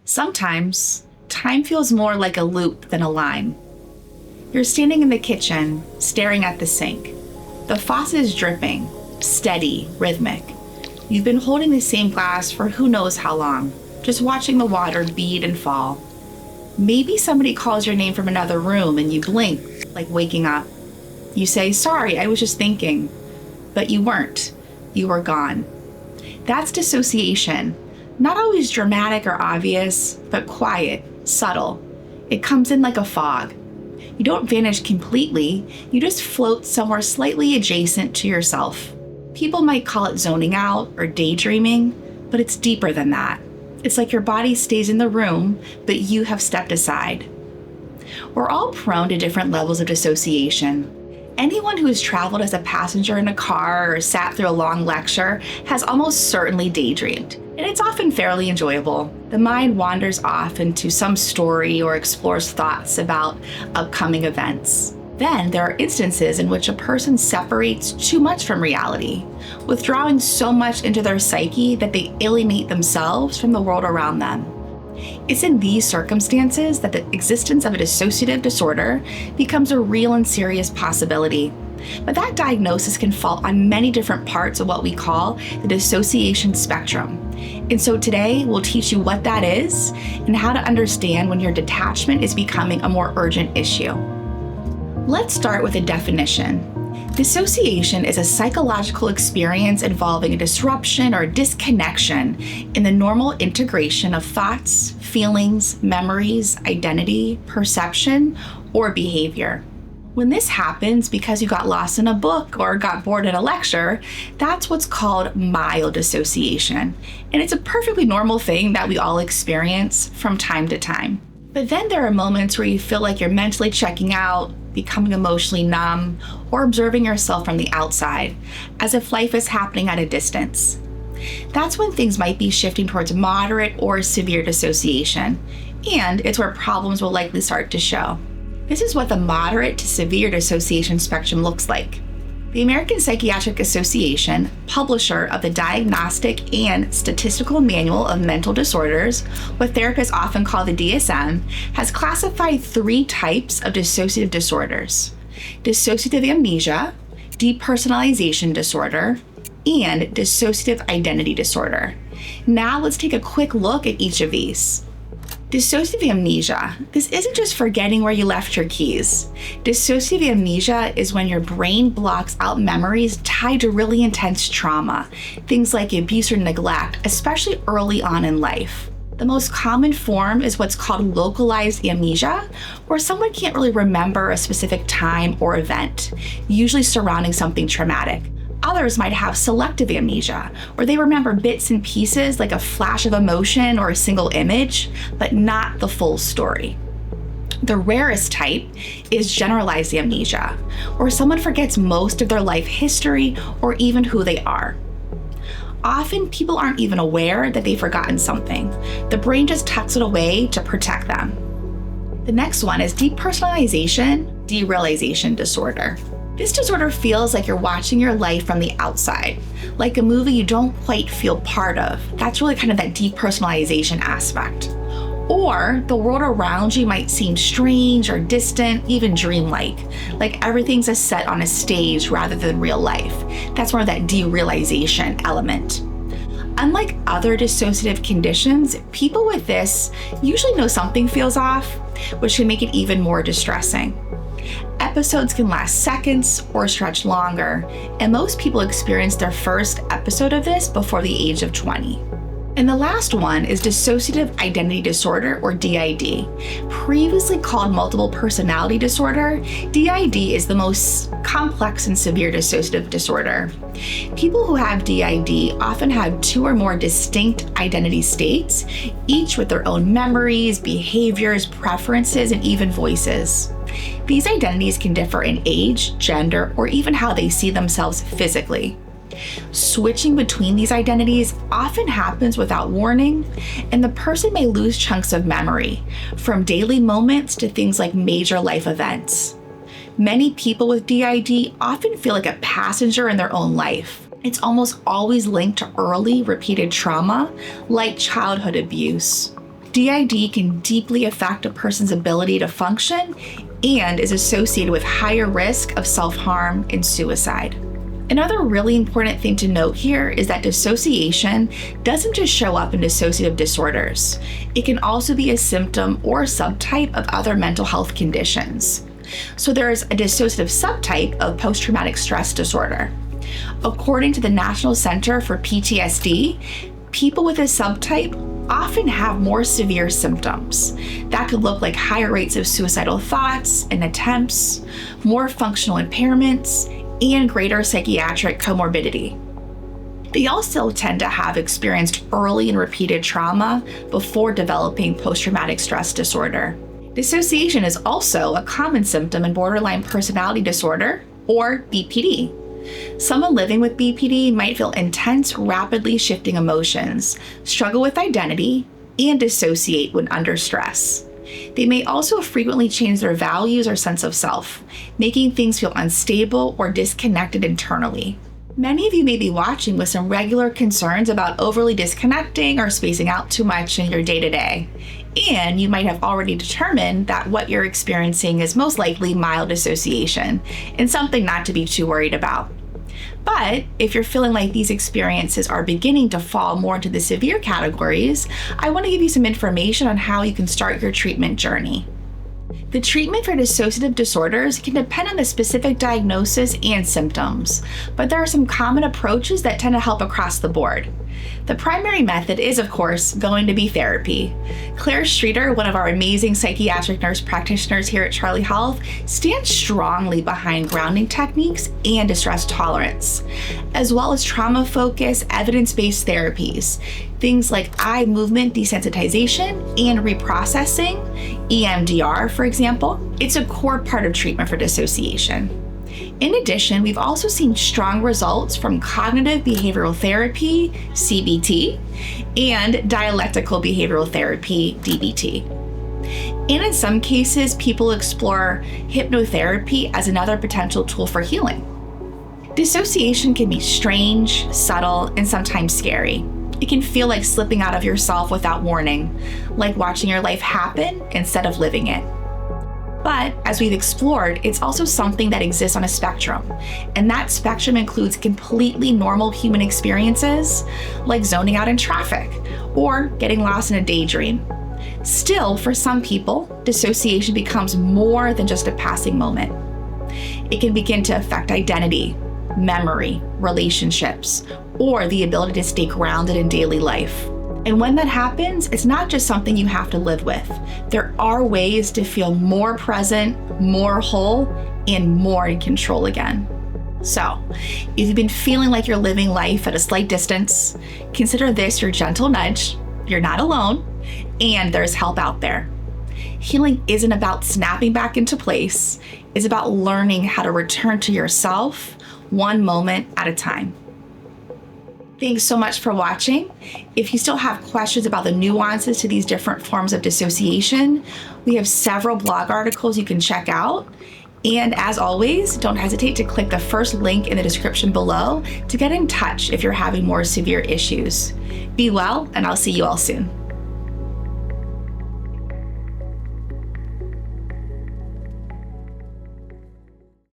Sometimes, time feels more like a loop than a line. You're standing in the kitchen, staring at the sink. The faucet is dripping, steady, rhythmic. You've been holding the same glass for who knows how long, just watching the water bead and fall. Maybe somebody calls your name from another room and you blink, like waking up. You say, "Sorry, I was just thinking." But you weren't. You were gone. That's dissociation. Not always dramatic or obvious, but quiet, subtle. It comes in like a fog. You don't vanish completely, you just float somewhere slightly adjacent to yourself. People might call it zoning out or daydreaming, but it's deeper than that. It's like your body stays in the room, but you have stepped aside. We're all prone to different levels of dissociation. Anyone who has traveled as a passenger in a car or sat through a long lecture has almost certainly daydreamed, and it's often fairly enjoyable. The mind wanders off into some story or explores thoughts about upcoming events. Then there are instances in which a person separates too much from reality, withdrawing so much into their psyche that they alienate themselves from the world around them. It's in these circumstances that the existence of a dissociative disorder becomes a real and serious possibility. But that diagnosis can fall on many different parts of what we call the dissociation spectrum. And so today we'll teach you what that is and how to understand when your detachment is becoming a more urgent issue. Let's start with a definition. Dissociation is a psychological experience involving a disruption or disconnection in the normal integration of thoughts, feelings, memories, identity, perception, or behavior. When this happens because you got lost in a book or got bored in a lecture, that's what's called mild dissociation. And it's a perfectly normal thing that we all experience from time to time. But then there are moments where you feel like you're mentally checking out, becoming emotionally numb, or observing yourself from the outside, as if life is happening at a distance. That's when things might be shifting towards moderate or severe dissociation, and it's where problems will likely start to show. This is what the moderate to severe dissociation spectrum looks like. The American Psychiatric Association, publisher of the Diagnostic and Statistical Manual of Mental Disorders, what therapists often call the DSM, has classified 3 types of dissociative disorders: dissociative amnesia, depersonalization disorder, and dissociative identity disorder. Now let's take a quick look at each of these. Dissociative amnesia. This isn't just forgetting where you left your keys. Dissociative amnesia is when your brain blocks out memories tied to really intense trauma, things like abuse or neglect, especially early on in life. The most common form is what's called localized amnesia, where someone can't really remember a specific time or event, usually surrounding something traumatic. Others might have selective amnesia, where they remember bits and pieces like a flash of emotion or a single image, but not the full story. The rarest type is generalized amnesia, where someone forgets most of their life history or even who they are. Often people aren't even aware that they've forgotten something. The brain just tucks it away to protect them. The next one is Depersonalization-Derealization Disorder. This disorder feels like you're watching your life from the outside, like a movie you don't quite feel part of. That's really kind of that depersonalization aspect. Or the world around you might seem strange or distant, even dreamlike, like everything's a set on a stage rather than real life. That's more of that derealization element. Unlike other dissociative conditions, people with this usually know something feels off, which can make it even more distressing. Episodes can last seconds or stretch longer, and most people experience their first episode of this before the age of 20. And the last one is dissociative identity disorder, or DID. Previously called multiple personality disorder, DID is the most complex and severe dissociative disorder. People who have DID often have 2 or more distinct identity states, each with their own memories, behaviors, preferences, and even voices. These identities can differ in age, gender, or even how they see themselves physically. Switching between these identities often happens without warning, and the person may lose chunks of memory, from daily moments to things like major life events. Many people with DID often feel like a passenger in their own life. It's almost always linked to early, repeated trauma, like childhood abuse. DID can deeply affect a person's ability to function and is associated with higher risk of self-harm and suicide. Another really important thing to note here is that dissociation doesn't just show up in dissociative disorders. It can also be a symptom or subtype of other mental health conditions. So there is a dissociative subtype of post-traumatic stress disorder. According to the National Center for PTSD, people with this subtype often have more severe symptoms. That could look like higher rates of suicidal thoughts and attempts, more functional impairments, and greater psychiatric comorbidity. They also tend to have experienced early and repeated trauma before developing post-traumatic stress disorder. Dissociation is also a common symptom in borderline personality disorder, or BPD. Someone living with BPD might feel intense, rapidly shifting emotions, struggle with identity, and dissociate when under stress. They may also frequently change their values or sense of self, making things feel unstable or disconnected internally. Many of you may be watching with some regular concerns about overly disconnecting or spacing out too much in your day-to-day. And you might have already determined that what you're experiencing is most likely mild dissociation and something not to be too worried about. But if you're feeling like these experiences are beginning to fall more into the severe categories, I want to give you some information on how you can start your treatment journey. The treatment for dissociative disorders can depend on the specific diagnosis and symptoms, but there are some common approaches that tend to help across the board. The primary method is, of course, going to be therapy. Claire Streeter, one of our amazing psychiatric nurse practitioners here at Charlie Health, stands strongly behind grounding techniques and distress tolerance, as well as trauma-focused, evidence-based therapies. Things like eye movement desensitization and reprocessing, EMDR, for example. It's a core part of treatment for dissociation. In addition, we've also seen strong results from cognitive behavioral therapy, CBT, and dialectical behavioral therapy, DBT. And in some cases, people explore hypnotherapy as another potential tool for healing. Dissociation can be strange, subtle, and sometimes scary. It can feel like slipping out of yourself without warning, like watching your life happen instead of living it. But as we've explored, it's also something that exists on a spectrum, and that spectrum includes completely normal human experiences, like zoning out in traffic or getting lost in a daydream. Still, for some people, dissociation becomes more than just a passing moment. It can begin to affect identity, memory, relationships, or the ability to stay grounded in daily life. And when that happens, it's not just something you have to live with. There are ways to feel more present, more whole, and more in control again. So, if you've been feeling like you're living life at a slight distance, consider this your gentle nudge. You're not alone, and there's help out there. Healing isn't about snapping back into place. It's about learning how to return to yourself one moment at a time. Thanks so much for watching. If you still have questions about the nuances to these different forms of dissociation, we have several blog articles you can check out. And as always, don't hesitate to click the first link in the description below to get in touch if you're having more severe issues. Be well, and I'll see you all soon.